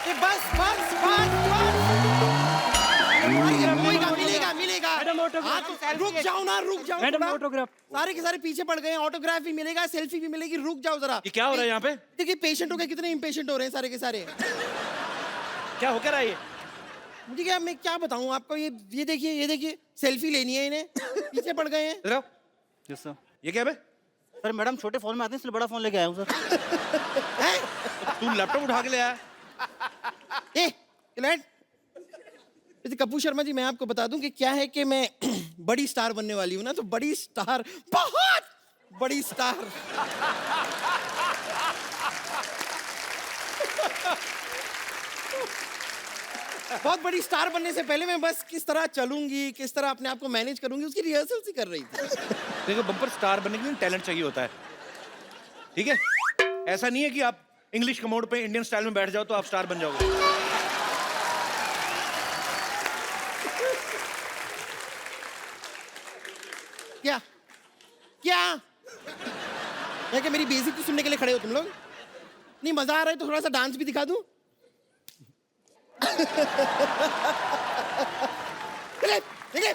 ये बस बस बस मिलेगा मिलेगा मिलेगा। Madam, autograph. हाँ, तो रुक जाओ ना, रुक जाओ मैडम, थोड़ा। ऑटोग्राफ। सारे के सारे पीछे पड़ गए हैं, ऑटोग्राफ भी मिलेगा, सेल्फी भी मिलेगी, रुक जाओ जरा। ये क्या हो रहा है यहाँ पे? देखिए पेशेंटों के कितने इम्पेशेंट हो रहे हैं सारे के सारे। क्या हो क्या रहा है ये? मुझे क्या, मैं क्या बताऊं आपको, ये देखिए सेल्फी लेनी है इन्हें, पीछे पड़ गए हैं। इधर आओ। Yes sir. ये क्या है बे? सर मैडम छोटे फोन में आते हैं इसलिए बड़ा फोन लेके आया हूँ सर। हैं? तू लैपटॉप उठा के ले आया? ए, लेट। वैसे कपूर शर्मा जी, मैं आपको बता दूं कि क्या है कि मैं बड़ी स्टार बनने वाली हूं ना, तो बड़ी स्टार, बहुत बड़ी स्टार। बहुत बड़ी स्टार बनने से पहले मैं बस किस तरह चलूंगी, किस तरह अपने आप को मैनेज करूंगी, उसकी रिहर्सल सी कर रही थी। देखो, बम्पर स्टार बनने के लिए टैलेंट चाहिए होता है, ठीक है? ऐसा नहीं है कि आप इंग्लिश कमोड पे इंडियन स्टाइल में बैठ जाओ तो आप स्टार बन जाओगे। क्या क्या है कि मेरी बेइज्जती सुनने के लिए खड़े हो तुम लोग? नहीं मजा आ रहा है तो थोड़ा सा डांस भी दिखा दूं? चले, चले, चले।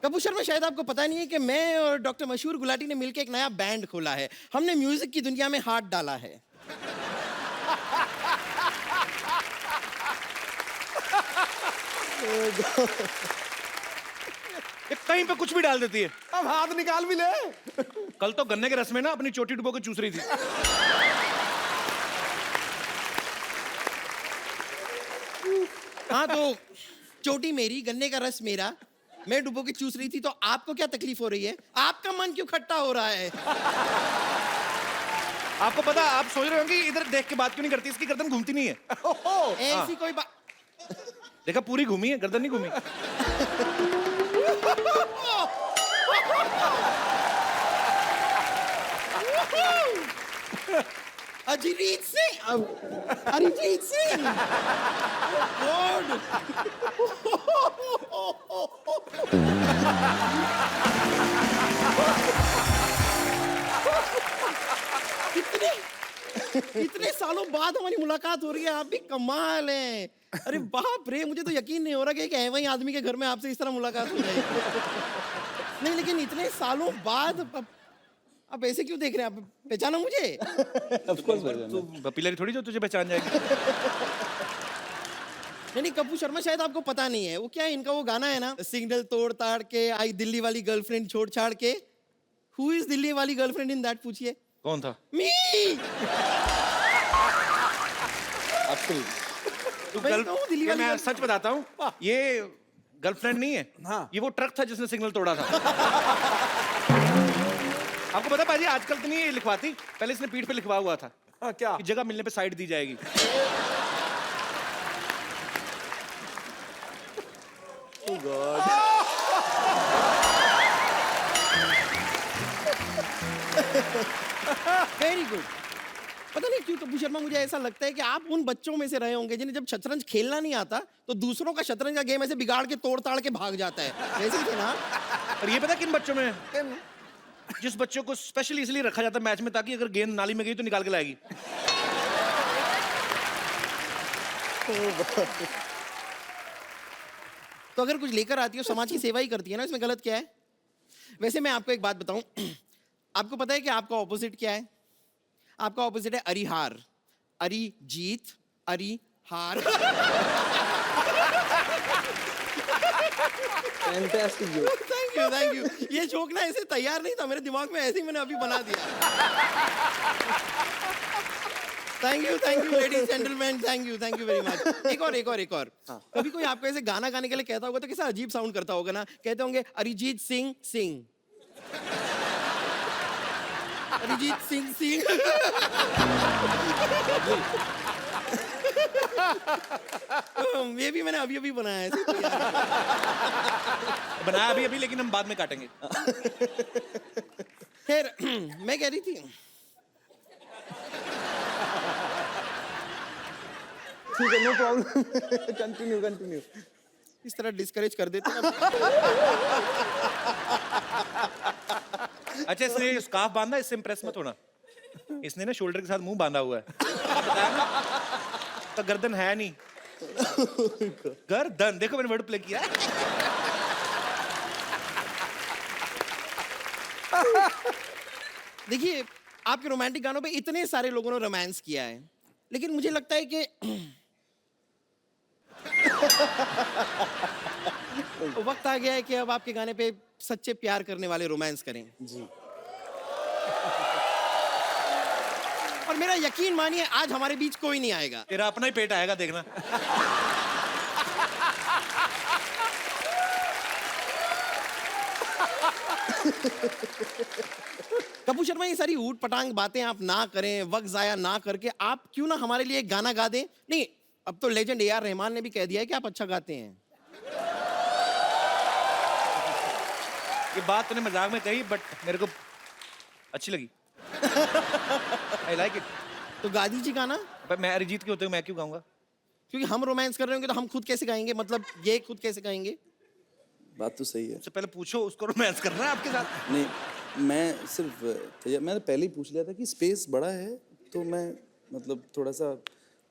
कपूर शर्मा, शायद आपको पता नहीं है कि मैं और डॉक्टर मशहूर गुलाटी ने मिलकर एक नया बैंड खोला है। हमने म्यूजिक की दुनिया में हाथ डाला है। ये कहीं पे कुछ भी डाल देती है। अब हाथ निकाल भी ले। कल तो गन्ने के रस में ना अपनी चोटी डुबो के चूस रही थी। हाँ तो चोटी मेरी, गन्ने का रस मेरा, मैं डुबो के चूस रही थी, तो आपको क्या तकलीफ हो रही है? आपका मन क्यों खट्टा हो रहा है? आपको पता, आप सोच रहे हो कि इधर देख के बात क्यों नहीं करती, इसकी गर्दन घूमती नहीं है। ऐसी कोई बात। देखा, पूरी घूमी है, गर्दन नहीं घूमी। अरिजीत सिंह, अरिजीत सिंह, गॉड। इतने इतने सालों बाद हमारी मुलाकात हो रही है, आप भी कमाल हैं। अरे बाप रे, मुझे तो यकीन नहीं हो रहा कि एक ऐसे ही आदमी के घर में आपसे इस तरह मुलाकात हो जाएगी। नहीं लेकिन इतने सालों बाद आप ऐसे क्यों देख रहे हैं? आप पहचाना मुझे? ऑफ कोर्स तू पपीलरी थोड़ी जो तुझे पहचान जाएगी। नहीं कपूर शर्मा, शायद आपको पता नहीं है वो क्या है, इनका वो गाना है ना, सिग्नल तोड़ ताड़ के आई दिल्ली वाली गर्लफ्रेंड छोड़ छाड़ के। हु इज दिल्ली वाली गर्लफ्रेंड इन दैट, पूछिए। कौन था? मी। तू मैं तो हूँ दिल्ली वाली मैं गर्ल- सच बताता हूँ, ये गर्लफ्रेंड नहीं है। हाँ। ये वो ट्रक था जिसने सिग्नल तोड़ा था। आपको पता पाजी, आजकल तो नहीं ये लिखवाती, पहले इसने पीठ पे लिखवा हुआ था क्या? कि जगह मिलने पे साइड दी जाएगी। Oh God. Very good. पता नहीं क्यों कपूर शर्मा, मुझे ऐसा लगता है कि आप उन बच्चों में से रहे होंगे जिन्हें जब शतरंज खेलना नहीं आता तो दूसरों का शतरंज का गेम ऐसे बिगाड़ के तोड़ ताड़ के भाग जाता है, वैसे ही थे ना? और ये पता किन बच्चों में है? जिस बच्चों को स्पेशली इसलिए रखा जाता है मैच में ताकि अगर गेंद नाली में गई तो निकाल के लाएगी। तो अगर कुछ लेकर आती है समाज की सेवा ही करती है ना, इसमें गलत क्या है? वैसे मैं आपको एक बात बताऊं, आपको पता है कि आपका ऑपोजिट क्या है? आपका ऑपोजिट है अरिहार, अरिजीत, अरिहार। Fantastic joke. Thank you thank you. ये जोक ना ऐसे तैयार नहीं था मेरे दिमाग में, ऐसे ही मैंने अभी बना दिया। Thank you ladies gentleman, thank you very much. एक और। कभी कोई आपको ऐसे गाना गाने के लिए कहता होगा तो कैसा अजीब साउंड करता होगा ना? कहते होंगे अरिजीत सिंह सिंह, अरिजीत सिंह सिंह। ये भी मैंने अभी बनाया है, ऐसे ही तैयार। बनाया अभी लेकिन हम बाद में काटेंगे। खैर मैं कह रही थी, ठीक है, नो प्रॉब्लम। कंटिन्यू। इस तरह डिस्करेज कर देते हैं। अच्छा, इसने स्कार्फ बांधा, इससे इंप्रेस मत होना। इसने ना शोल्डर के साथ मुंह बांधा हुआ है, बताया ना? तो गर्दन है नहीं। गर्दन, देखो मैंने वर्ड प्ले किया। देखिए, आपके रोमांटिक गानों पे इतने सारे लोगों ने रोमांस किया है, लेकिन मुझे लगता है कि वक्त आ गया है कि अब आपके गाने पे सच्चे प्यार करने वाले रोमांस करें। जी। और मेरा यकीन मानिए, आज हमारे बीच कोई नहीं आएगा। तेरा अपना ही पेट आएगा, देखना। कपूर शर्मा, ये सारी ऊट पटांग बातें आप ना करें, वक्त जाया ना करके आप क्यों ना हमारे लिए एक गाना गा दें। नहीं, अब तो लेजेंड ए आर रहमान ने भी कह दिया है कि आप अच्छा गाते हैं। ये बात तूने मजाक में कही, बट मेरे को अच्छी लगी। I like it. तो गा दीजिए गाना। पर मैं अरिजीत के होते हुए मैं क्यों गाऊंगा? क्योंकि हम रोमांस कर रहे होंगे तो हम खुद कैसे गाएंगे, मतलब ये खुद कैसे गाएंगे? बात तो सही है। सबसे पहले पूछो उसको रोमांस करना है आपके साथ। नहीं, मैं सिर्फ मैंने पहले ही पूछ लिया था कि स्पेस बड़ा है तो मैं मतलब थोड़ा सा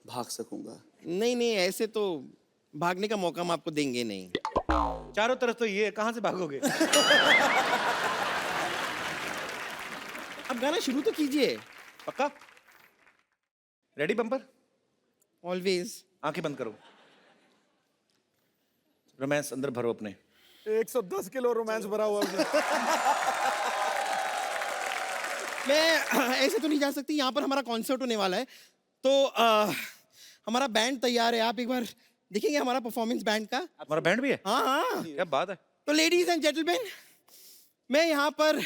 भाग सकूंगा। नहीं नहीं, ऐसे तो भागने का मौका हम आपको देंगे नहीं। चारों तरफ तो ये है, कहाँ से भागोगे? अब गाना शुरू तो कीजिए। पक्का? Ready bumper? ऑलवेज। आंखें बंद करो, रोमांस अंदर भरो अपने। 110 किलो रोमांस भरा हुआ है। मैं ऐसे तो नहीं जा सकती, यहाँ पर हमारा कॉन्सर्ट होने वाला है, तो हमारा बैंड तैयार है। आप एक बार देखेंगे हमारा परफॉर्मेंस बैंड का। हमारा बैंड भी है? हाँ हाँ। क्या बात है। तो लेडीज एंड जेंटलमैन, मैं यहाँ पर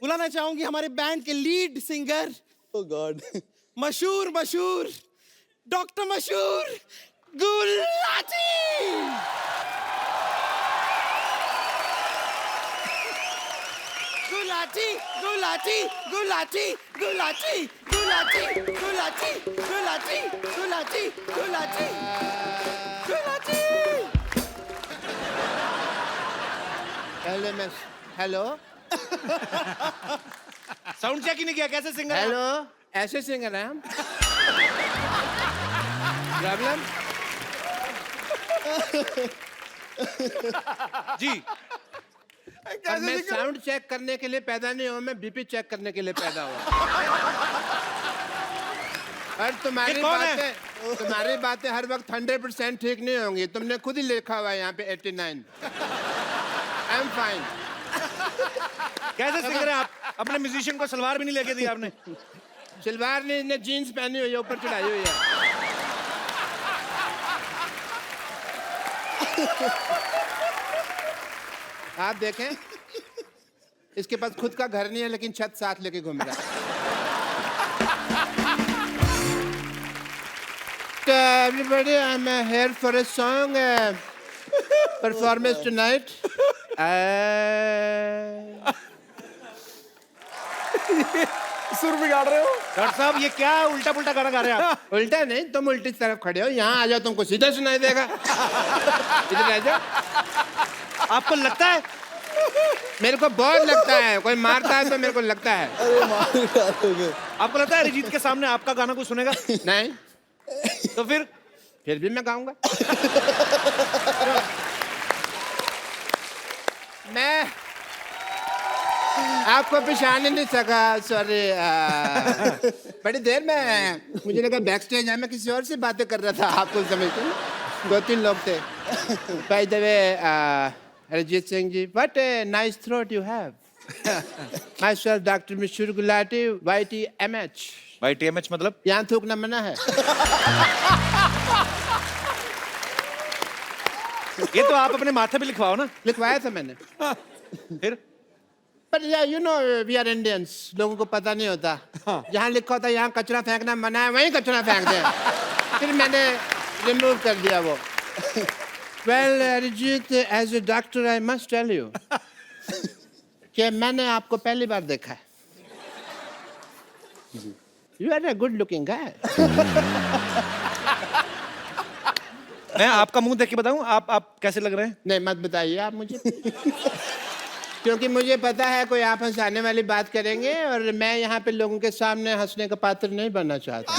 बुलाना चाहूंगी हमारे बैंड के लीड सिंगर, ओह गॉड, मशहूर डॉक्टर मशहूर Gulati. Gulati Gulati Gulati Gulati Gulati Gulati Gulati Gulati Gulati Gulati. Hello sound check ही नहीं किया, कैसे सिंगर? हेलो, ऐसे सिंगर हैं हम। प्रॉब्लम? जी। और मैं साउंड चेक करने के लिए पैदा नहीं हुआ, मैं बीपी चेक करने के लिए पैदा हुआ। और ये कौन है? तुम्हारी बातें हर वक्त 100% ठीक नहीं होंगी। तुमने खुद ही लिखा हुआ है यहाँ पे 89। I am fine. कैसे सिंगर है आप? अपने म्यूजिशियन को सलवार भी नहीं लेके दी आपने। सलवार ने इसने जीन्स पहनी हुई है, ऊपर चढ़ाई हुई है। आप देखें, इसके पास खुद का घर नहीं है लेकिन छत साथ लेके घूम रहा है। Everybody, I'm here for a song performance tonight. सुर बिगाड़ रहे हो। डॉक्टर साहब, ये क्या उल्टा पुल्टा गाना गा रहे हैं आप? उल्टा नहीं, तुम उल्टी तरफ खड़े हो। यहाँ आ जाओ, तुमको सीधा सुनाई देगा। इधर आ जाओ। आपको लगता है? मेरे को बहुत लगता है, कोई मारता है तो मेरे को लगता है। अरे मार डालोगे। आपको लगता है अरिजीत के सामने आपका गाना कोई सुनेगा? नहीं, तो फिर भी मैं गाऊंगा। मैं आपको पहचान ही नहीं सका, सॉरी। बड़ी देर में मुझे लगा बैक स्टेज है, मैं किसी और से बातें कर रहा था। आपको समझते हैं, 2-3 लोग थे। By the way, Arijit Singh ji, what a nice throat you have. Myself doctor मशहूर गुलाटी, YTMH। YTMH मतलब? यहाँ थूकना मना है। ये तो आप अपने माथे पे लिखवाओ ना। लिखवाया था मैंने। फिर But yeah, you know, we are Indians. लोगों को पता नहीं होता। जहाँ लिखा होता है यहाँ कचरा फेंकना मना है, वहीं कचरा फेंक दें। फिर मैंने रिमूव कर दिया वो। Well, Arijit, as a doctor, I must tell you कि मैंने आपको पहली बार देखा है। You are a good-looking guy. मैं आपका मुंह देख के बताऊं आप कैसे लग रहे हैं? नहीं, मत बताइए आप मुझे। क्योंकि मुझे पता है कोई आप हंसाने वाली बात करेंगे और मैं यहाँ पे लोगों के सामने हंसने का पात्र नहीं बनना चाहता।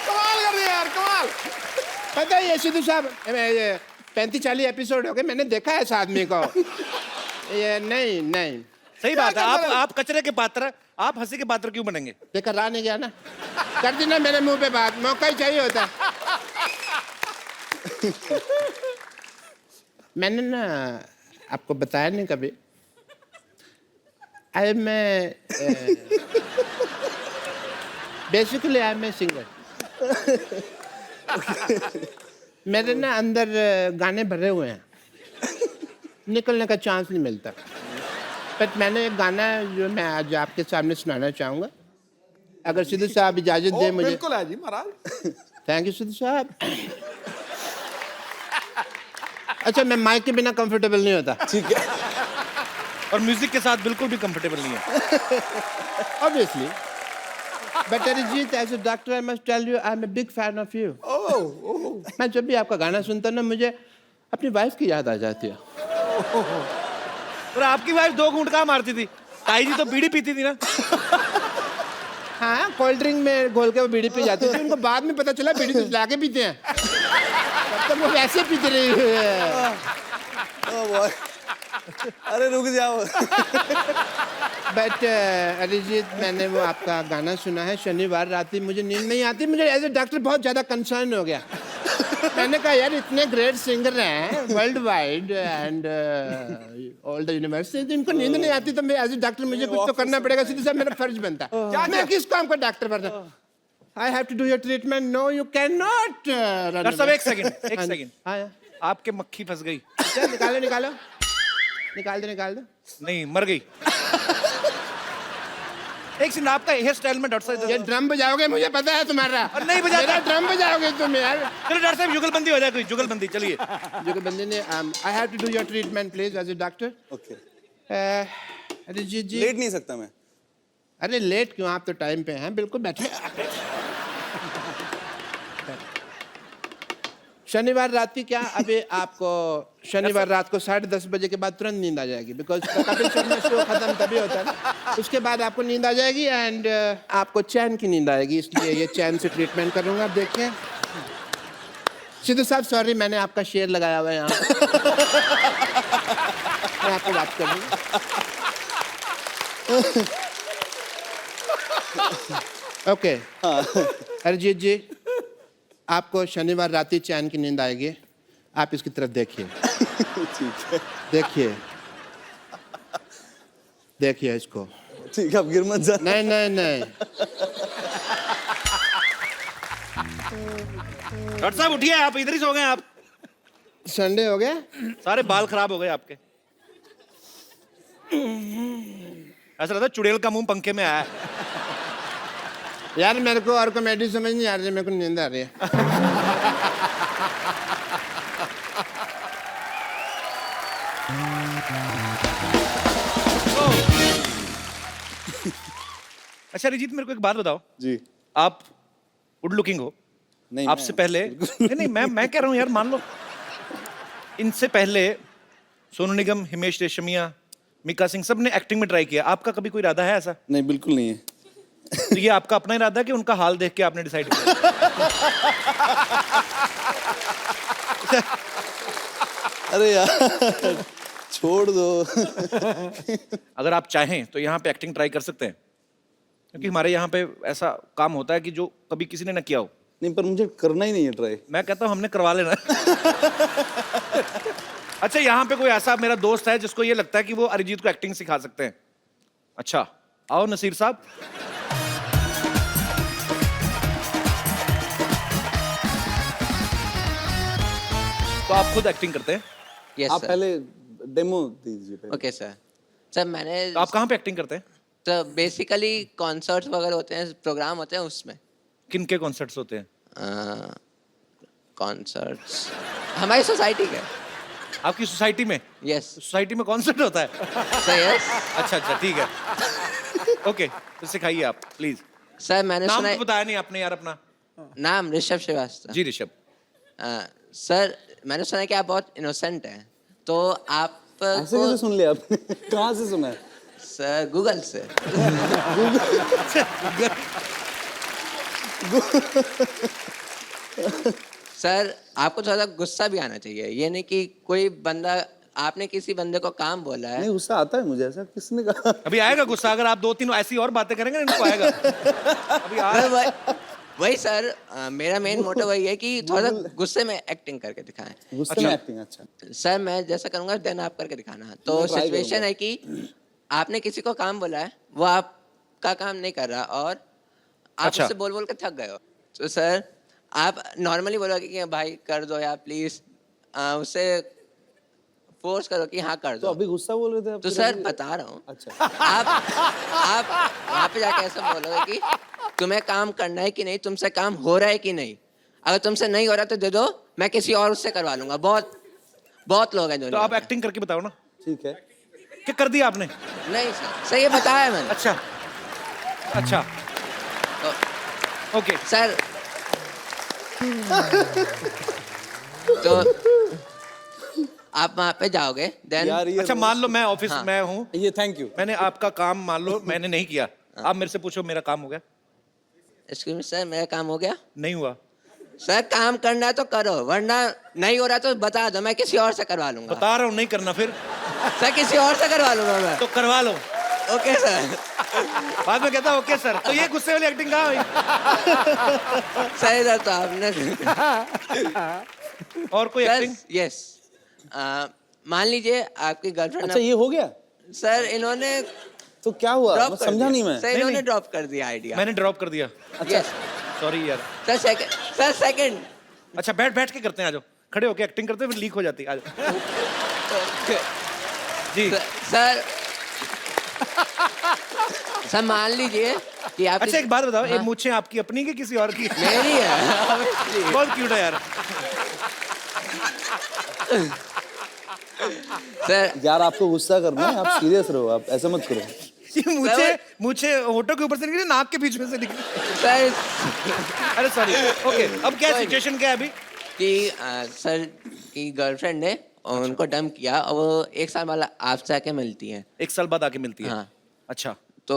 कमाल कर दिया यार, कमाल। पता है ये सिद्धू साहब 35-40 एपिसोड हो गए, मैंने देखा है इस आदमी को। ये नहीं सही बात है, आप कचरे के पात्र, आप हंसी के पात्र क्यों बनेंगे? देखा रहा नहीं गया ना, कर दी ना मेरे मुंह पे बात, मौका ही चाहिए होता। मैंने ना आपको बताया नहीं कभी, basically I am a singer. मेरे ना अंदर गाने भरे हुए हैं, निकलने का चांस नहीं मिलता। बट मैंने एक गाना जो मैं आज आपके सामने सुनाना चाहूँगा, अगर सिद्धू साहब इजाज़त दें मुझे। बिल्कुल है जी महाराज। थैंक यू सिद्धू साहब। अच्छा, मैं माइक के बिना कंफर्टेबल नहीं होता। ठीक है। और म्यूजिक के साथ बिल्कुल भी कंफर्टेबल नहीं है। Obviously. But Arijit, as a doctor, I must tell you, I'm a big fan of you. मैं जब भी आपका गाना सुनता हूँ ना, मुझे अपनी वाइफ की याद आ जाती है। और आपकी वाइफ 2 घूंट कहाँ मारती थी? ताई जी तो बीड़ी पीती थी ना? हाँ, कोल्ड ड्रिंक में घोल के वो बीड़ी पी जाती थी, उनको बाद में पता चला बीड़ी तो ला के पीते हैं। तब तक वो वैसे पीते रही है। Oh boy. अरे रुक जाओ। बट अरिजीत, मैंने वो आपका गाना सुना है, शनिवार रात ही मुझे नींद नहीं आती। मुझे एज ए डॉक्टर बहुत ज़्यादा कंसर्न हो गया। मैंने कहा यार, इतने ग्रेट सिंगर हैं world wide and all the university, इनको नींद नहीं आती, तो मैं एज ए डॉक्टर मुझे कुछ तो करना पड़ेगा। सिद्धू साहब, मेरा फर्ज बनता है। मैं किस काम का डॉक्टर बनता? I have to do your treatment. No, you cannot run doctor साहब away. एक सेकंड। हाँ, आपके मक्खी फंस गई। चल, निकालो निकाल दो। नहीं, मर गई। एक सेकंड, आपका हेयर स्टाइल में डॉक्टर साहब, ये ड्रम बजाओगे, मुझे पता है तुम्हारा। और नहीं बजाता। मेरा ड्रम बजाओगे तुम यार। चलो डॉक्टर साहब, जुगलबंदी हो जाए, कोई जुगलबंदी, चलिए। जुगलबंदी ने I have to do your treatment please as a doctor. Okay. Arijit ji, लेट नहीं सकता मैं। अरे लेट क्यों, आप तो टाइम पे हैं, बिल्कुल बैठे। शनिवार रात की क्या, अभी आपको शनिवार रात को 10:30 बजे के बाद तुरंत नींद आ जाएगी, बिकॉज कपिल शर्मा शो खत्म तभी होता है ना। उसके बाद आपको नींद आ जाएगी एंड आपको चैन की नींद आएगी, इसलिए ये चैन से ट्रीटमेंट करूंगा। देखिए सिद्धू साहब, सॉरी, मैंने आपका शेर लगाया हुआ है यहाँ। मैं आपको बात करूँगा। ओके, अरिजीत जी, आपको शनिवार रात ही चैन की नींद आएगी। आप इसकी तरफ देखिए। ठीक है। देखिए इसको। ठीक है, अब गिर मत जा। नहीं। डॉक्टर साहब उठिए, आप इधर ही सो गए। आप संडे हो गया। सारे बाल खराब हो गए आपके। ऐसा लगता है चुड़ैल का मुंह पंखे में आया है। यार, मेरे को और कॉमेडी समझ नहीं आ रही है, मेरे को नींद आ रही है। अच्छा अरिजीत, मेरे को एक बात बताओ। जी। आप गुड लुकिंग हो। नहीं, आपसे पहले नहीं, मैं कह रहा हूँ यार, मान लो इनसे पहले सोनू निगम, हिमेश रेशमिया, मिका सिंह, सब ने एक्टिंग में ट्राई किया। आपका कभी कोई इरादा है ऐसा? नहीं, बिल्कुल नहीं है। तो ये आपका अपना इरादा है कि उनका हाल देख के आपने डिसाइड किया? अरे यार छोड़ दो। अगर आप चाहें तो यहाँ पे एक्टिंग ट्राई कर सकते हैं, क्योंकि हमारे यहाँ पे ऐसा काम होता है कि जो कभी किसी ने ना किया हो। नहीं, पर मुझे करना ही नहीं है ट्राई। मैं कहता हूँ हमने करवा लेना। अच्छा, यहाँ पे कोई ऐसा मेरा दोस्त है जिसको ये लगता है कि वो अरिजीत को एक्टिंग सिखा सकते हैं? अच्छा, आओ नसीर साहब। तो आप खुद एक्टिंग करते हैं? यस आप सर। पहले डेमो दीजिए पहले। Okay sir. सर मैंने तो आप कहाँ पे एक्टिंग करते हैं? तो बेसिकली कॉन्सर्ट्स वगैरह होते हैं, प्रोग्राम होते हैं, उसमें। किन के कॉन्सर्ट्स होते हैं? कॉन्सर्ट्स हमारी सोसाइटी के। आपकी सोसाइटी में? यस सोसाइटी में कॉन्सर्ट होता है? सर। यस अच्छा, ठीक है। ओके, तो सिखाइए आप प्लीज। सर मैंने नाम सुना तो बताया नहीं आपने यार अपना। नाम ऋषभ श्रीवास्तव। जी ऋषभ। सर मैंने सुना है कि आप बहुत इनोसेंट हैं। तो आप ऐसे कैसे सुन लिया आपने? कहाँ से सुना है? सर गूगल से। सर आपको थोड़ा सा गुस्सा भी आना चाहिए, ये नहीं कि कोई बंदा, आपने किसी बंदे को काम बोला है। नहीं, गुस्सा आता है मुझे, ऐसा किसने कहा? अभी आएगा गुस्सा, अगर आप 2-3 ऐसी और बातें करेंगे ना, इनको आएगा। अभी आ मैं वही सर, मेरा मेन मोटिव वही है कि थोड़ा सा गुस्से में एक्टिंग करके दिखाएं। गुस्से में एक्टिंग, अच्छा। सर मैं जैसा करूंगा देन आप करके दिखाना। तो मैं try सिचुएशन करूंगा। है कि आपने किसी को काम बोला है, वो आपका काम नहीं कर रहा और आप अच्छा। उससे बोल बोल के थक गए हो। तो सर आप नॉर्मली बोलोगे कि भाई कर दो यार प्लीज, उससे फोर्स करो कि हाँ कर तो दो। अभी गुस्सा बोल रहे थे आप? तो फिर सर अभी- बता रहा हूँ, अच्छा। आप वहाँ पे जाके ऐसा बोलोगे कि तुम्हें काम करना है कि नहीं, तुमसे काम हो रहा है कि नहीं। अगर तुमसे नहीं हो रहा तो दे दो, मैं किसी और उससे करवा लूंगा। बहुत बहुत लोग हैं तो दुनिया आप में। एक्टिंग करके बताओ ना, ठीक है। क्या कर दिया आपने? नहीं सर, सर ये बताया मैंने। अच्छा अच्छा, तो ओके। सर तो आप वहाँ पे जाओगे देन। यार ये अच्छा मान लो मैं ऑफिस हाँ। में हूँ, ये थैंक यू। मैंने आपका काम मान लो मैंने नहीं किया, आप मेरे से पूछो मेरा काम हो गया? एक्सक्यूज मी सर, मेरा काम हो गया? नहीं हुआ। सर काम करना है तो करो, वरना नहीं हो रहा तो बता दो, मैं किसी और से करवा लूंगा। बता रहा हूँ नहीं करना, फिर सर किसी और से करवा लूंगा मैं। तो करवा लो। Okay sir. बाद में कहता ओके सर। तो ये गुस्से वाली एक्टिंग कहाँ हुई? सही सर, तो आपने और कोई एक्टिंग? यस, मान लीजिए आपकी गर्लफ्रेंड। अच्छा, ये हो गया? सर इन्होंने तो क्या हुआ? ड्रॉप मैं कर समझा दिया। नहीं मैं। सर इन्होंने ड्रॉप कर दिया आइडिया। मैंने ड्रॉप कर दिया। अच्छा। यस सॉरी यार। Sir second, sir second. अच्छा बैठ बैठ के करते हैं, आ जाओ। खड़े होके एक्टिंग करते हैं फिर लीक हो जाती है, आ जाओ। जी सर सर मान लीजिए कि आप अच्छा एक बात बताओ, ये हाँ। मूछें आपकी अपनी की किसी और की? मेरी है। बहुत क्यूट है यार। सर यार आपको गुस्सा करना है, आप सीरियस रहो, आप ऐसा मत करो। ये मूछे होठों के ऊपर से निकली, नाक के बीच में से निकली। सर अरे सॉरी। ओके, अब क्या कोई सिचुएशन क्या है अभी? कि सर की गर्लफ्रेंड ने उनको डम किया और वो 1 साल वाला आपसे आके मिलती है। 1 साल बाद आके मिलती है? हाँ। अच्छा, तो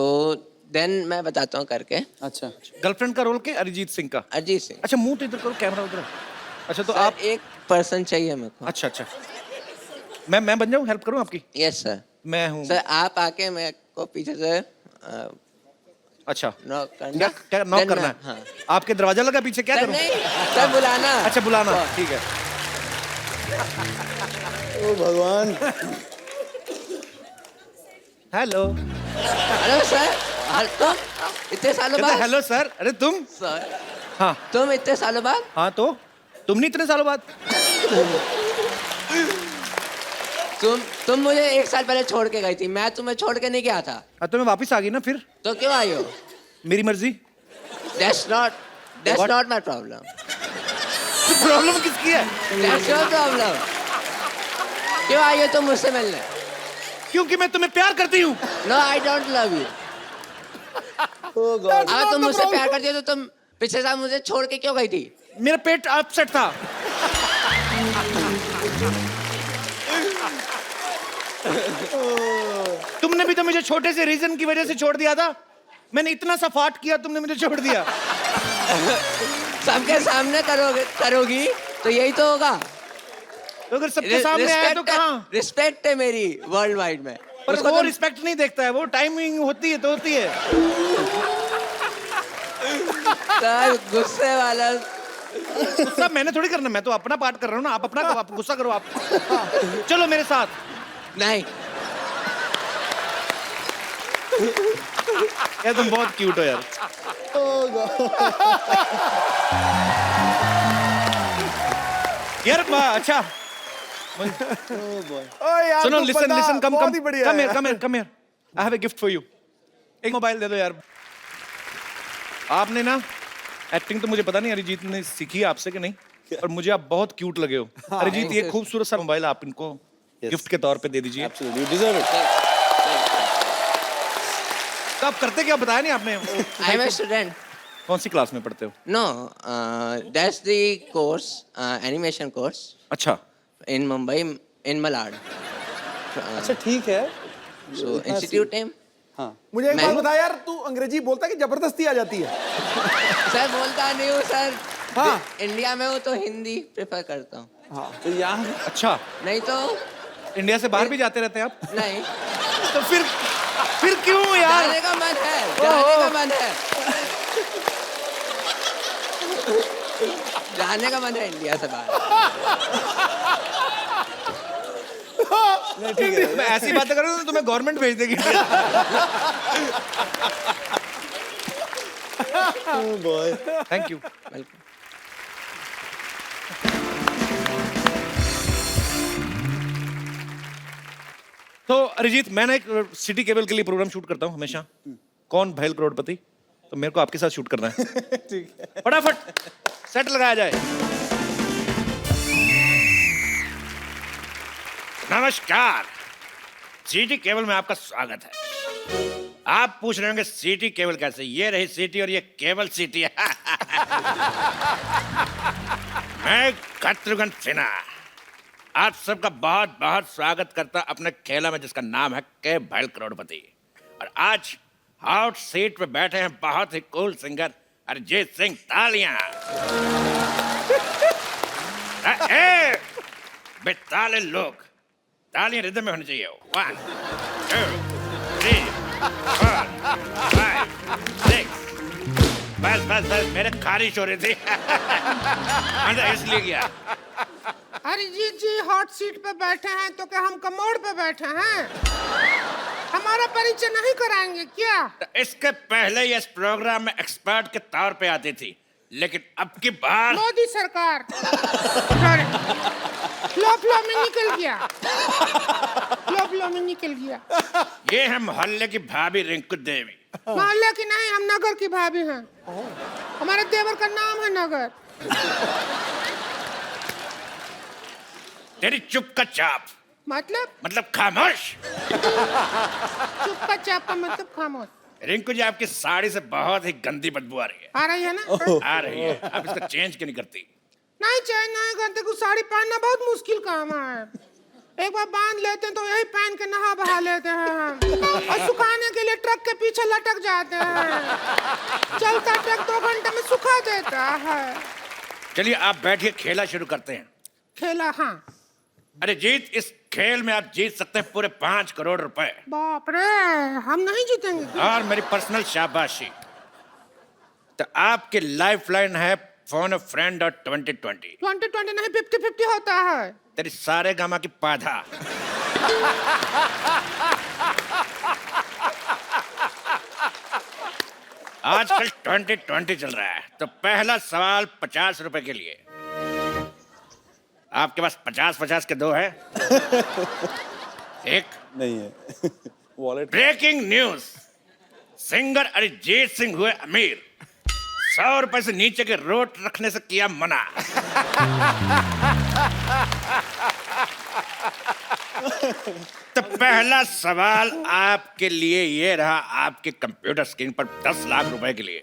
देन मैं बताता हूँ करके। अच्छा। गर्लफ्रेंड का रोल के अरिजीत सिंह का? अरिजीत सिंह। अच्छा मुंह तो इधर करो, कैमरा उधर। अच्छा तो सर, आप, एक पर्सन चाहिए मेरे को। अच्छा अच्छा, मैं बन जाऊँ, हेल्प करूँ आपकी? Yes sir. मैं हूँ। सर आप आके मेरे को पीछे से अच्छा नॉक करना। क्या क्या नॉक Then करना मैं- है? हाँ। आपके दरवाजा लगा पीछे, क्या सर करूँ? नहीं, सर बुलाना। अच्छा बुलाना, ठीक है। ओ भगवान। हेलो। Hello sir. तो इतने सालों बाद। Hello sir. अरे तुम? सर हाँ तुम इतने सालों बाद। हाँ, तो तुम नहीं इतने सालों बाद? तुम मुझे 1 साल पहले छोड़ के गई थी, मैं तुम्हें छोड़ के नहीं गया था। हाँ तो मैं वापस आ गई ना फिर, तो क्यों आई हो? मेरी मर्जी। That's What? not my problem. Problem किसकी है? That's your problem. क्यों आई हो तुम मुझसे मिलने? क्योंकि मैं तुम्हें प्यार करती हूँ। No, I don't love you. Oh God. अगर तुम मुझसे प्यार करती हो तो तुम पिछले साल मुझे छोड़ के क्यों गई थी? मेरा पेट अपसेट था। तुमने भी तो मुझे छोटे से रीजन की वजह से छोड़ दिया था। मैंने इतना सा फाट किया, तुमने मुझे छोड़ दिया। सबके सामने करोगी तो यही तो होगा। तो अगर सबके सामने आया तो कहाँ? रिस्पेक्ट है मेरी वर्ल्ड वाइड में। पर उसको वो तुम- रिस्पेक्ट नहीं देखता है, वो टाइमिंग होती है तो होती है। सर गुस्से वाला। गुस्सा मैंने थोड़ी करना, मैं तो अपना पार्ट कर रहा हूँ ना। आप अपना करो, आप गुस्सा करो आप। चलो मेरे साथ। नहीं यार तुम बहुत क्यूट हो यार। यार अच्छा ओ यार सुनो, तू लिसन बंदा लिसन, कम बहुत कम ही बढ़िया कम है। Here, come here, come here. I have a gift for you. एक मोबाइल दे दो यार। आपने ना एक्टिंग तो मुझे पता नहीं अरिजीत ने सीखी है आपसे कि नहीं, पर मुझे आप बहुत क्यूट लगे हो। अरिजीत ये खूबसूरत सा मोबाइल आप इनको गिफ्ट के तौर पे दे दीजिए। Absolutely, you deserve it. तो आप करते क्या बताया नहीं आपने? I am a student. कौन सी क्लास में पढ़ते हो? No, that's the course, animation course अच्छा in Mumbai in Malad. अच्छा ठीक है. So institute name. हाँ. मुझे एक मैं- बात बता यार, तू अंग्रेजी बोलता है कि जबरदस्ती आ जाती है? सर बोलता नहीं हूँ सर. हाँ. इंडिया में हूँ तो हिंदी प्रेफर करता हूँ. हाँ. तो यहाँ अच्छा, नहीं तो इंडिया से बाहर भी जाते रहते हैं आप? नहीं. तो फिर क्यों यार? जाने का मन है. जाने का मन है. जाने का मन है इंडिया से बाहर. नहीं ठीक है. मैं ऐसी बातें करूँ तो तुम्हें गवर्नमेंट भेज देगी. Oh boy. Thank you. तो अरिजीत, मैं ना एक सिटी केबल के लिए प्रोग्राम शूट करता हूँ हमेशा. कौन भैल करोड़पति? तो मेरे को आपके साथ शूट करना है. ठीक है. फटाफट सेट लगाया जाए. नमस्कार, सिटी केबल में आपका स्वागत है. आप पूछ रहे होंगे सिटी केबल कैसे? ये रही सिटी और ये केबल सिटी है. मैं शत्रुघ्न सिन्हा आप सबका बहुत बहुत स्वागत करता अपने खेला में जिसका नाम है के भैल करोड़पति. और आज हॉट सीट पे बैठे हैं बहुत ही कूल सिंगर अरिजीत सिंह. तालियां. बेताले लोग, तालियां रिदम में होनी चाहिए. 1 2 3 4 5 6. बस बस बस, मेरे खारिश हो रही थी. मैं इसलिए गया. अरिजीत जी हॉट सीट पे बैठे हैं तो क्या हम कमोड पे बैठे हैं? हमारा परिचय नहीं कराएंगे क्या? इसके पहले ये इस प्रोग्राम में एक्सपर्ट के तौर पे आती थी, लेकिन अब की बार मोदी सरकार फ्लो में निकल गया. फ्लो में निकल गया. ये है मोहल्ले की भाभी रिंकू देवी. मोहल्ले की नहीं, हम नगर की भाभी हैं. हमारे देवर का नाम है नगर. तेरी चुप का चाप मतलब खामोश. चुप का चाप का मतलब खामोश. रिंकू जी, आपकी साड़ी से बहुत ही गंदी बदबू आ रही है. आ रही है ना? आ रही है. आप इसको चेंज क्यों नहीं करती? नहीं चेंज नहीं करते. कुछ साड़ी पहनना बहुत मुश्किल काम है. एक बार बांध लेते हैं तो यही पहन के नहा बहा लेते हैं हम. और सुखाने के लिए ट्रक के पीछे लटक जाते हैं. चलता ट्रक 2 घंटे में सुखा देता है. चलिए आप बैठिए, खेला शुरू करते हैं. खेला? हाँ. अरे जीत, इस खेल में आप जीत सकते हैं पूरे 5 करोड़ रुपए. बाप रे, हम नहीं जीतेंगे. और मेरी पर्सनल शाबाशी. तो आपकी लाइफ लाइन है फोन फ्रेंड और 2020. 20-20 नहीं, 50-50 होता है. तेरी सारे गामा की पाधा. आजकल 2020 चल रहा है, तो पहला सवाल 50 रुपए के लिए. आपके पास 50-50 के 2 है? एक. नहीं है. Wallet. Breaking news, singer Arijit Singh हुए अमीर. 100 रुपए से नीचे के रोट रखने से किया मना. तो पहला सवाल आपके लिए ये रहा, आपके कंप्यूटर स्क्रीन पर 10 लाख रुपए के लिए.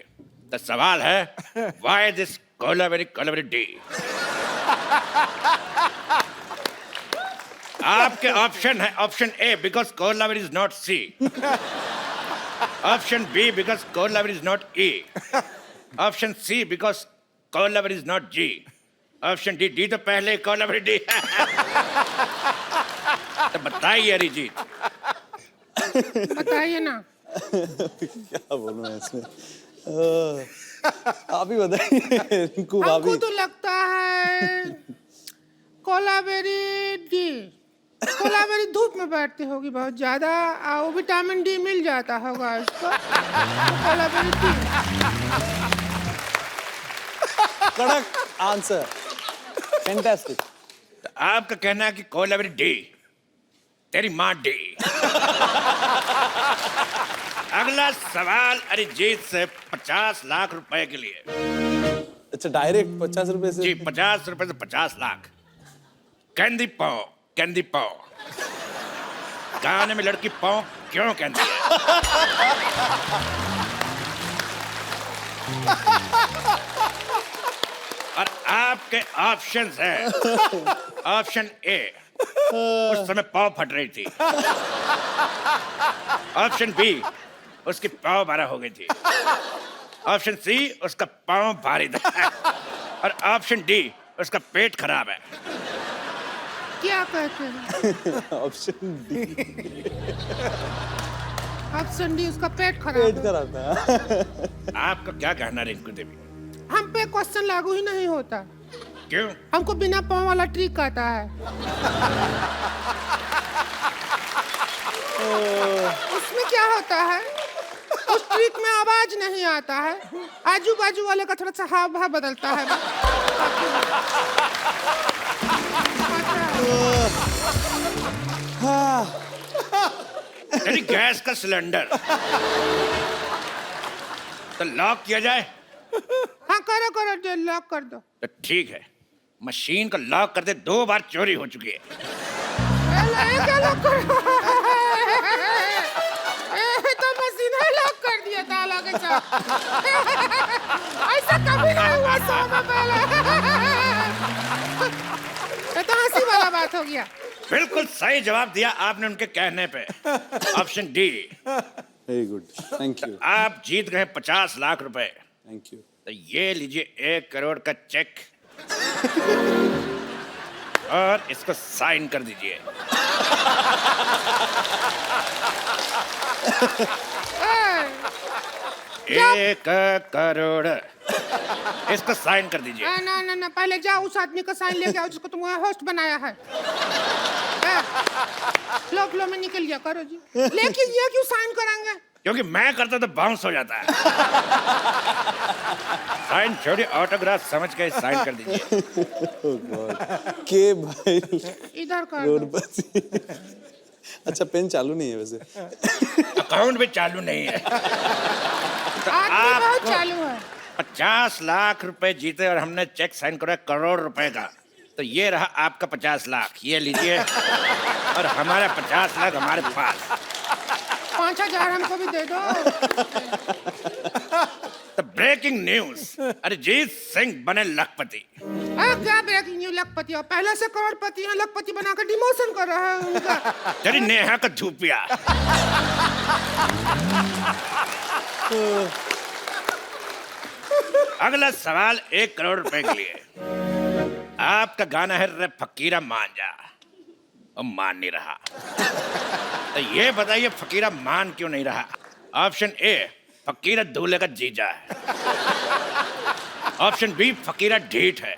तो सवाल है, व्हाई दिस कोलावेरी डी? आपके ऑप्शन है, option A because Kolaveri is not C, option B because Kolaveri is not E, option C because Kolaveri is not G, option D. D तो पहले कोलावेरी डी. तो बताइए अरिजीत. बताइए ना. क्या बोलूं मैं इसमें? आप ही बताइए. रिंकू हमको भाभी. तो लगता है कोलावेरी डी. कोलावेरी धूप में बैठती होगी बहुत ज्यादा, वो विटामिन डी मिल जाता होगा इसको. तो कोलावेरी डी. कड़क आंसर. फैंटास्टिक. तो आपका कहना है कि कोलावेरी डी. तेरी माँ डी. अगला सवाल अरिजीत से 50 लाख रुपए के लिए. अच्छा डायरेक्ट 50 रुपए से? जी, 50 रुपए से 50 लाख. कैंडी पाओ, कैंडी पाओ. गाने में लड़की पाओ क्यों कहती है? और आपके ऑप्शंस हैं. ऑप्शन ए उस समय पाव फट रही थी। ऑप्शन बी, उसकी पाव 12 हो गई थी। ऑप्शन सी, उसका पाव भारी था। और ऑप्शन डी, उसका पेट खराब है। क्या कहते हैं? Option D. ऑप्शन डी, उसका पेट खराब है। आपका क्या कहना है रिंकू देवी? हम पे क्वेश्चन लागू ही नहीं होता। क्यों? हमको बिना पाँव वाला ट्रिक आता है। उसमें क्या होता है, उस ट्रिक में आवाज नहीं आता है, आजू बाजू वाले का थोड़ा सा हाव भाव बदलता है। यानी गैस का सिलेंडर तो लॉक किया जाए? हाँ करो करो, लॉक कर दो। तो ठीक है, मशीन को लॉक करते 2 बार चोरी हो चुकी है। क्या लॉक करो? तो मशीन ही लॉक कर दिया ताला के साथ। ऐसा कभी नहीं हुआ 100 में पहले। ये तो हंसी वाला बात हो गया। बिल्कुल सही जवाब दिया आपने उनके कहने पे। Option D. Very good, thank you. आप जीत गए 50 लाख रुपए। Thank you. तो ये लीजिए 1 करोड़ का चेक और इसको साइन कर दीजिए। ए, 1 करोड़, इसको साइन कर दीजिए। ना ना ना, पहले जाओ उस आदमी का साइन लेके आओ जिसको तुमने होस्ट बनाया है। फ्लो फ्लो में निकल गया, करो जी। लेकिन ये क्यों साइन करेंगे? क्योंकि मैं करता तो बाउंस हो जाता है। साइन छोड़िए, ऑटोग्राफ समझ के साइन कर दीजिए। के भाई इधर कर दो। करोड़पति। अच्छा, पेन चालू नहीं है वैसे। अकाउंट भी चालू नहीं है। आदमी बहुत चालू है। 50 लाख रुपए जीते और हमने चेक साइन करा 1 करोड़ रुपए का। तो ये रहा आपका 50 लाख, ये लीजिए। और हमारा 50 लाख हमारे पास। 5000 हमको भी दे दो। तो ब्रेकिंग न्यूज, अरिजीत सिंह बने लखपति। क्या ब्रेकिंग न्यूज? लखपति और पहले से करोड़पति हैं, लखपति बनाकर डिमोशन कर रहा है उनका। तेरी नेहा का धूपिया। अगला सवाल 1 करोड़ रुपए के लिए। आपका गाना है रे फकीरा मान जा, और मान नहीं रहा। तो ये बताइए फकीरा मान क्यों नहीं रहा? ऑप्शन ए, फकीरा दूल्हे का जीजा है। ऑप्शन बी, फकीरा ढीठ है।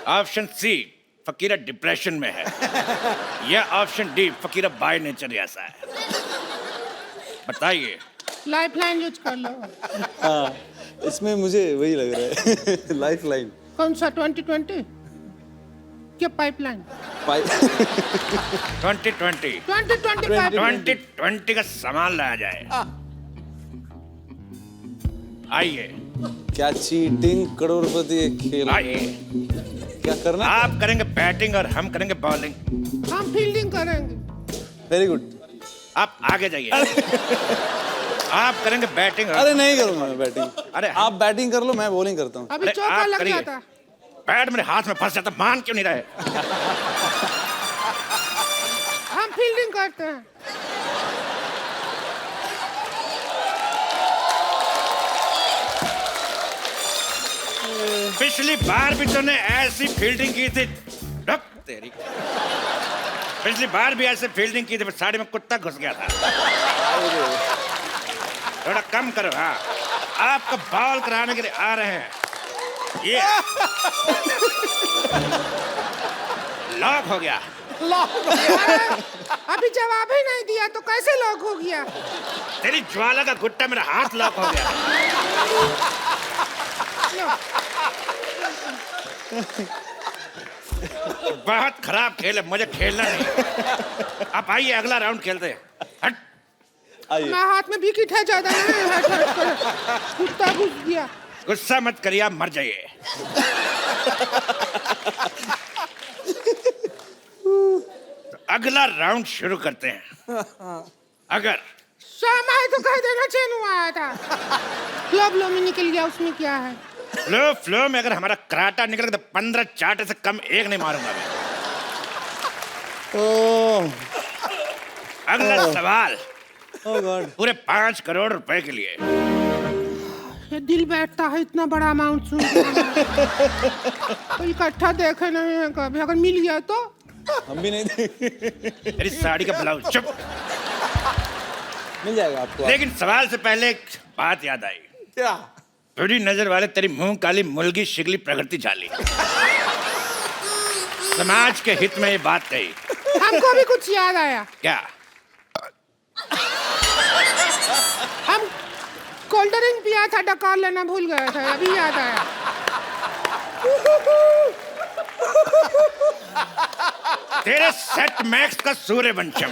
ऑप्शन सी, फकीरा डिप्रेशन में है। या option D, Fakira by nature ऐसा है। बताइए। लाइफ लाइन यूज कर लो। हाँ, इसमें मुझे वही लग रहा है। Life line. कौन सा 2020 क्या पाइपलाइन? 2020 2020 का सामान लाया जाए। आइए। क्या चीटिंग करोड़पति खेल? आइए। क्या करना? आप करेंगे बैटिंग और हम करेंगे बॉलिंग। हम फील्डिंग करेंगे। Very good. आप आगे जाइए। आप करेंगे बैटिंग। अरे नहीं करूंगा मैं बैटिंग। अरे आप बैटिंग कर लो, मैं बॉलिंग करता हूँ। अभी अरे चौका आप लग करिए। जाता। बैट मेरे हाथ में फंस जाता, मान क्यों नहीं रहे? हम फील्डिंग करते हैं। पिछली बार भी तूने ऐसी फील्डिंग की थी। रुक तेरी। पिछली बार भी ऐसे फील्डिंग की थी, पर साड़ी में कुत्ता घुस गया था। थोड़ा कम करो। हाँ, आपको बॉल कराने के लिए आ रहे हैं। ये लॉक हो गया। अभी जवाब ही नहीं दिया तो कैसे लॉक हो गया? तेरी ज्वाला का गुट्टा मेरा हाथ लॉक हो गया। बहुत खराब खेल है, मुझे खेलना नहीं। आप आइए, अगला राउंड खेलते हैं। हट। आइए। मैं हाथ में विकेट है, ज्यादा नहीं है। कुत्ता घुस गया। गुस्सा मत करिए, आप मर जाइए। तो अगला राउंड शुरू करते हैं। अगर शाम आए तो कह देना चैन आया था। फ्लो फ्लो में निकल गया, उसमें क्या है? फ्लो में अगर हमारा कराटा निकल गया तो 15 चाटे से कम एक नहीं मारूंगा मैं। अगला सवाल ओह गॉड पूरे 5 करोड़ रुपए के लिए। ये दिल बैठता है इतना बड़ा अमाउंट सुन तो इकट्ठा देखे नहीं है कभी, अगर मिल गया तो हम भी नहीं देंगे। तेरी साड़ी का ब्लाउज चुप। मिल जाएगा आपको। लेकिन सवाल से पहले एक बात याद आई। क्या? बुरी नजर वाले तेरी मुंह काली मुलगी शिगली प्रकृति झाली। समाज के हित में ये बात कही। हमको भी कुछ याद आया। क्या? हम कोल्ड ड्रिंक पिया था, डकार लेना भूल गया था, अभी याद आया। तेरे सेट मैक्स का सूर्यवंशम।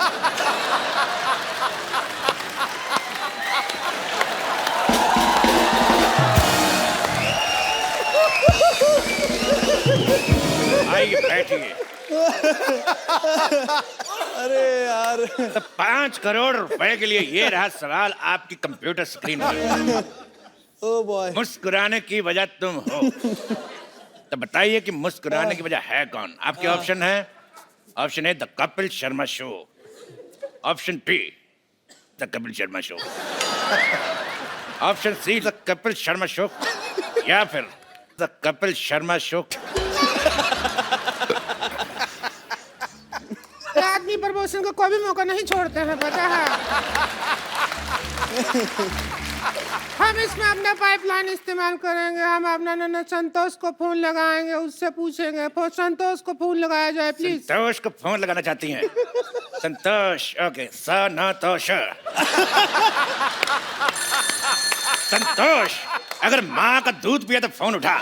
आइए बैठिए। अरे यार। तो 5 करोड़ रुपए के लिए ये रहा सवाल आपकी कंप्यूटर स्क्रीन पर। Oh boy. मुस्कुराने की वजह तुम हो, तो बताइए कि मुस्कुराने की वजह है कौन? आपके ऑप्शन है। Option A the Kapil Sharma show, option be the Kapil Sharma show, option see the Kapil Sharma show, या फिर द कपिल शर्मा शो। आदमी प्रमोशन को कोई भी मौका नहीं छोड़ते हैं, पता है। हम इसमें अपना पाइपलाइन इस्तेमाल करेंगे। हम अपना न संतोष को फोन लगाएंगे, उससे पूछेंगे। संतोष को फोन लगाया जाए प्लीज। संतोष को फोन लगाना चाहती हैं? संतोष, ओके। संतोष, संतोष, अगर माँ का दूध पिया तो फोन उठा।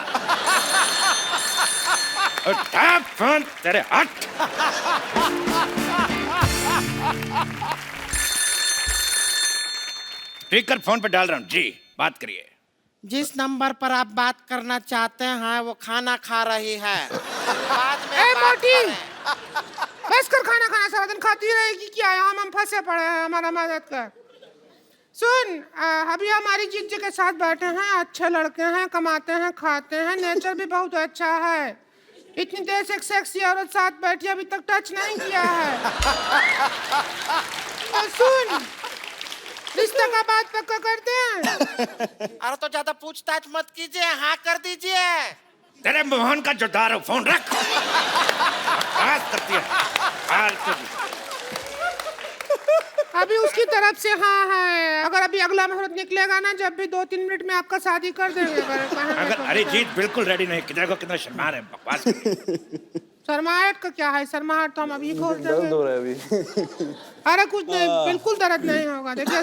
उठा फोन, तेरे हट। स्पीकर फोन पे डाल रहा हूँ जी, बात करिए। जिस नंबर पर आप बात करना चाहते हैं वो खाना खा रही है। बाद में ए बात मोटी, करें। बस कर खाना खाना, सारा दिन खाती रहेगी क्या? हम फंसे पड़े हैं, हमारा मदद कर। सुन, अभी हमारी जीजी के साथ बैठे हैं, अच्छे लड़के हैं, कमाते हैं, खाते हैं, नेचर भी बहुत अच्छा है। इतनी देर से एक सेक्सी औरत साथ बैठी, अभी तक टच नहीं किया है। तो सुन, रिश्ते का बात पक्का करते हैं। अरे तो ज्यादा पूछताछ मत कीजिए, हाँ कर दीजिए। तेरे मोहन का जोदार हो, फोन रख। बात करती है फालतू की। अभी उसकी तरफ से हाँ है। अगर अभी अगला मुहूर्त निकलेगा ना, जब भी 2-3 मिनट में आपका शादी कर देंगे। अगर अरिजीत बिल्कुल रेडी नहीं, देखो कितना शर्मा रहे, बकवास। शर्माहट का क्या है? शर्माहट तो हम अभी खोल दर्द देंगे। हो रहा है अभी। अरे कुछ नहीं, बिल्कुल दर्द नहीं होगा। देखिए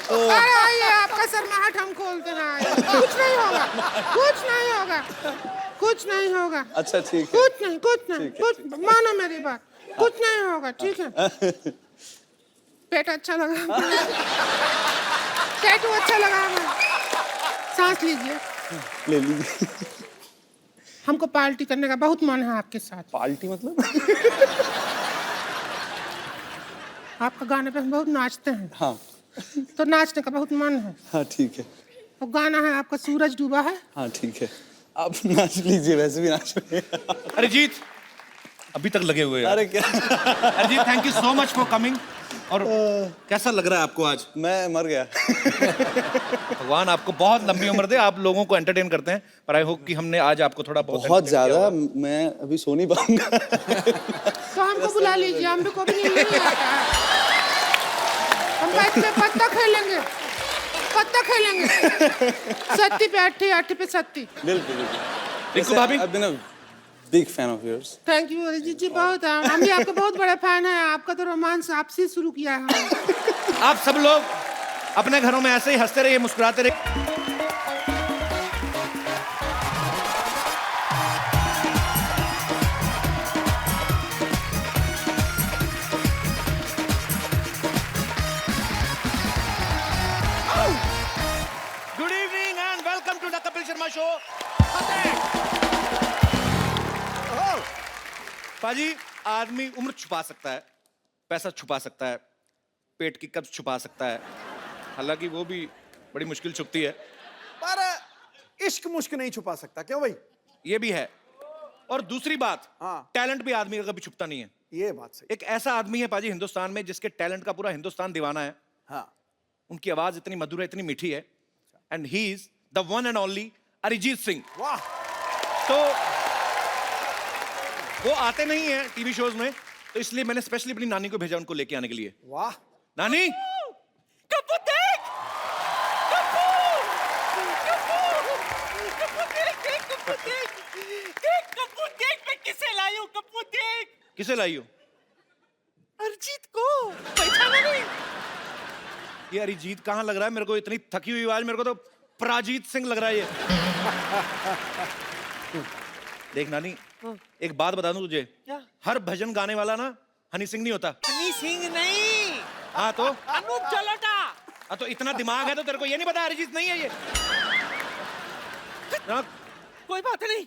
अरे आइए, आपका शर्माहट हम खोलते हैं। आइए। कुछ नहीं होगा, कुछ नहीं होगा, कुछ नहीं होगा। अच्छा ठीक है। कुछ नहीं, कुछ नहीं, कुछ मानो मेरी बात, कुछ नहीं होगा, ठीक है। पेट अच्छा लगा, टैटू अच्छा लगा हमें। सांस लीजिए। ले लीजिए। हमको पार्टी करने का बहुत मन है आपके साथ। पार्टी मतलब? आपका गाने पे हम बहुत नाचते हैं, हाँ तो नाचने का बहुत मन है। हाँ ठीक है। वो गाना है आपका सूरज डूबा है। हाँ ठीक है, आप नाच लीजिए, वैसे भी नाच रहे हैं। अरिजीत अभी तक लगे हुए हैं। अरे क्या? Arijit, thank you so much for coming. और कैसा लग रहा है आपको आज? मैं मर गया। भगवान आपको बहुत लंबी उम्र दे। आप लोगों को एंटरटेन करते हैं, पर आई होप कि हमने आज आपको थोड़ा बहुत ज्यादा। मैं अभी सो नहीं पाऊंगा। तो हमको बुला लीजिए, हम भी को भी नहीं आता है। हम बैठ के पत्ता खेलेंगे, पत्ता खेलेंगे। सत्ती पे अट्ठी, अट्ठी पे सत्ती। बिल्कुल बिल्कुल। रिंकू भाभी, I've been a big fan of yours. Thank you Arijit ji, बहुत हम भी आपके बहुत बड़े फैन हैं। आपका तो रोमांस आपसे शुरू किया है। आप सब लोग अपने घरों में ऐसे ही हंसते रहिए, मुस्कुराते रहिए। Good evening and welcome to the Kapil Sharma show. पाजी, आदमी उम्र छुपा सकता है, पैसा छुपा सकता है, पेट की कब्ज छुपा सकता है, हालांकि वो भी बड़ी मुश्किल छुपती है। पर इश्क मुश्क नहीं छुपा सकता, क्यों भाई? ये भी है। और दूसरी बात, हाँ। टैलेंट भी आदमी का कभी छुपता नहीं है। ये बात सही। एक ऐसा आदमी है पाजी हिंदुस्तान में जिसके टैलेंट का पूरा हिंदुस्तान दीवाना है। हाँ, उनकी आवाज इतनी मधुर है, इतनी मीठी है, and he is the one and only Arijit Singh. वाह। तो वो आते नहीं है टीवी शोज में, तो इसलिए मैंने स्पेशली अपनी नानी को भेजा उनको लेके आने के लिए। वाह। नानी, कप्पू देख, कप्पू, कप्पू देख, देख कप्पू देख, देख कप्पू देख, मैं किसे लाई हूँ कप्पू देख। किसे लाई हो? अरिजीत को पहचाना नहीं? ये अरिजीत कहाँ लग रहा है मेरे को? इतनी थकी हुई आवाज, मेरे को तो प्राजीत सिंह लग रहा है ये। देख नानी, एक बात बता दूं तुझे, क्या? हर भजन गाने वाला ना हनी सिंह नहीं होता। हनी सिंह नहीं, हाँ तो? अनूप जलोटा। हाँ तो इतना दिमाग है तो तेरे को ये नहीं पता अरिजीत नहीं है ये? ना, कोई बात नहीं,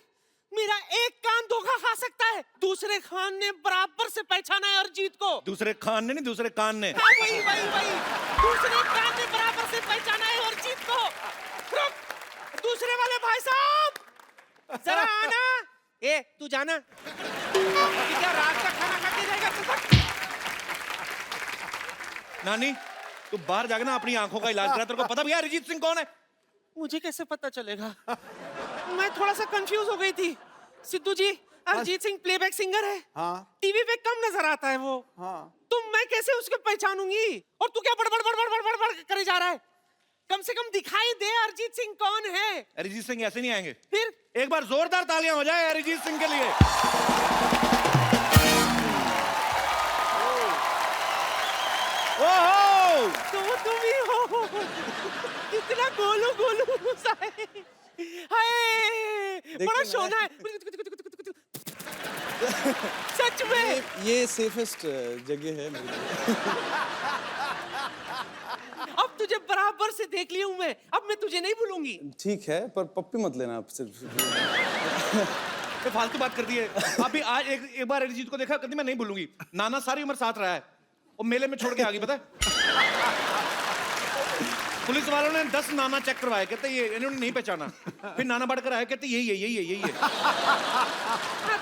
मेरा एक कान धोखा खा सकता है, दूसरे खान ने बराबर से पहचाना है अरिजीत को। दूसरे खान ने नहीं, दूसरे कान ने। हाँ, वही वही वही, दूसरे कान ने बराबर से पहचाना है अरिजीत को। रुक, दूसरे वाले भाई साहब जरा आना। ए तू जाना, क्या रात का खाना खा के जाएगा तू? नानी, तू बाहर जाके ना अपनी आंखों का इलाज करा। तेरे को पता भी है अरिजीत सिंह कौन है? मुझे कैसे पता चलेगा? मैं थोड़ा सा कंफ्यूज हो गई थी। सिद्धू जी, अरिजीत सिंह प्लेबैक सिंगर है, हाँ, टीवी पे कम नजर आता है वो, हाँ। तो मैं कैसे उसको पहचानूंगी? और तू क्या बड़बड़ बड़बड़ बड़बड़ बड़ करे जा रहा है? कम से कम दिखाई दे अरिजीत सिंह कौन है। अरिजीत सिंह ऐसे नहीं आएंगे। फिर एक बार जोरदार तालियां हो जाए अरिजीत सिंह के लिए। ओहो, तो तुम ही हो, कितना गोलू गोलू सा है। हाय, बड़ा शोना है। सच में ये सेफेस्ट जगह है मेरे लिए। अब तुझे बराबर से देख ली हूं मैं, अब मैं तुझे नहीं भूलूंगी। ठीक है, पर पप्पी मत लेना आप सिर्फ। ये फालतू बात कर दी है। अभी आज एक बार अरिजीत को देखा, कभी मैं नहीं भूलूंगी। नाना सारी उम्र साथ रहा है, वो मेले में छोड़ के आ गई, पता है? पुलिस वालों ने 10 नाना चेक करवाए, कहते ये इन्होंने नहीं पहचाना। फिर नाना बढ़कर आए, कहते यही है यही है यही है। हाँ,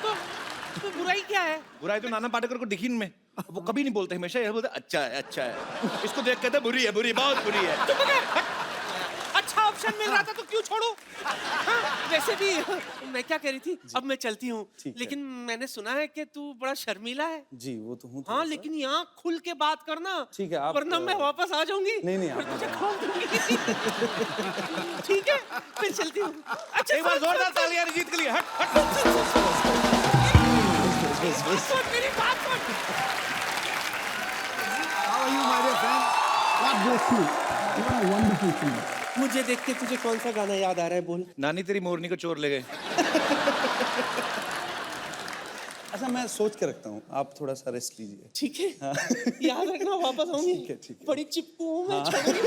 तो बुराई क्या है? बुराई तो नाना पाटेकर को दिखी इनमें, वो कभी नहीं बोलते, हमेशा ये बोलते अच्छा है अच्छा है। इसको देख कहते बुरी है बुरी, बहुत बुरी है। चुप कर। अच्छा ऑप्शन मिल रहा था तो क्यों छोड़ू? हाँ, वैसे भी मैं क्या कह रही थी, अब मैं चलती हूँ, लेकिन मैंने सुना है कि तू बड़ा शर्मीला है। जी वो तो हूँ। हाँ, लेकिन यहाँ खुल के बात करना। ठीक है, आप वरना मैं वापस आ जाऊंगी। नहीं, आप फिर तुझे खोल दूंगी। ठीक है, फिर चलती हूँ। अच्छा, एक बार जोरदार तालियां अरिजीत के लिए। हट हट। सुन मेरी बात सुन। How are you, my dear friend? God bless you. You are a wonderful singer. मुझे देख के तुझे कौन सा गाना याद आ रहा है, बोल। नानी तेरी मोरनी को चोर ले गए। अच्छा, मैं सोच के रखता हूँ, आप थोड़ा सा रेस्ट लीजिए। ठीक है, याद रखना, वापस आऊंगी। ठीक है। बड़ी चिपकू हूँ मैं, छोड़ूंगी।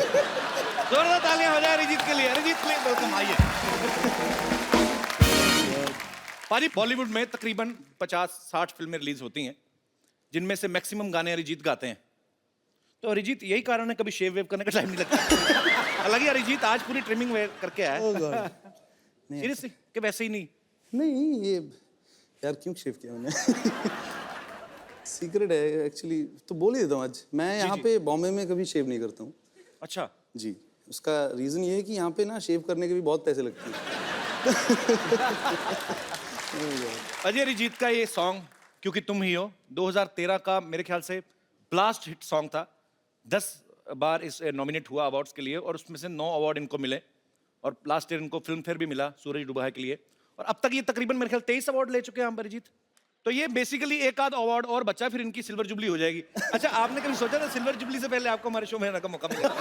जोरदार तालियां हो जाए अरिजीत के लिए। अरिजीत के लिए वेलकम, आइए। पाजी, बॉलीवुड में तकरीबन 50-60 फिल्में रिलीज होती हैं, जिनमें से मैक्सिमम गाने अरिजीत गाते हैं। तो अरिजीत, यही कारण है कभी शेव वेव करने का टाइम नहीं लगता। हालांकि अरिजीत आज पूरी ट्रिमिंग वेयर करके आया है। सीरियसली कि वैसे ही नहीं? नहीं, ये यार क्यों शेव किया मैंने? सीक्रेट है एक्चुअली, तो बोल ही देता हूँ आज। मैं यहाँ पे बॉम्बे में कभी शेव नहीं करता हूँ। अच्छा जी, उसका रीज़न ये है कि यहाँ पे ना शेव करने के भी बहुत पैसे लगते हैं। अजय अरिजीत का ये सॉन्ग क्योंकि तुम ही हो 2013 का मेरे ख्याल से ब्लास्ट हिट सॉन्ग था। 10 बार इस नॉमिनेट हुआ अवार्ड्स के लिए, और उसमें से 9 अवार्ड इनको मिले, और लास्ट ईयर इनको फिल्म फेयर भी मिला सूरज डूबा है के लिए, और अब तक ये तकरीबन मेरे ख्याल 23 अवार्ड ले चुके हैं हम अरिजीत। तो ये बेसिकली एक आध अवार्ड और बचा, फिर इनकी सिल्वर जुबली हो जाएगी। अच्छा, आपने कभी सोचा था सिल्वर जुबली से पहले आपको हमारे शो में आने का मौका मिलेगा?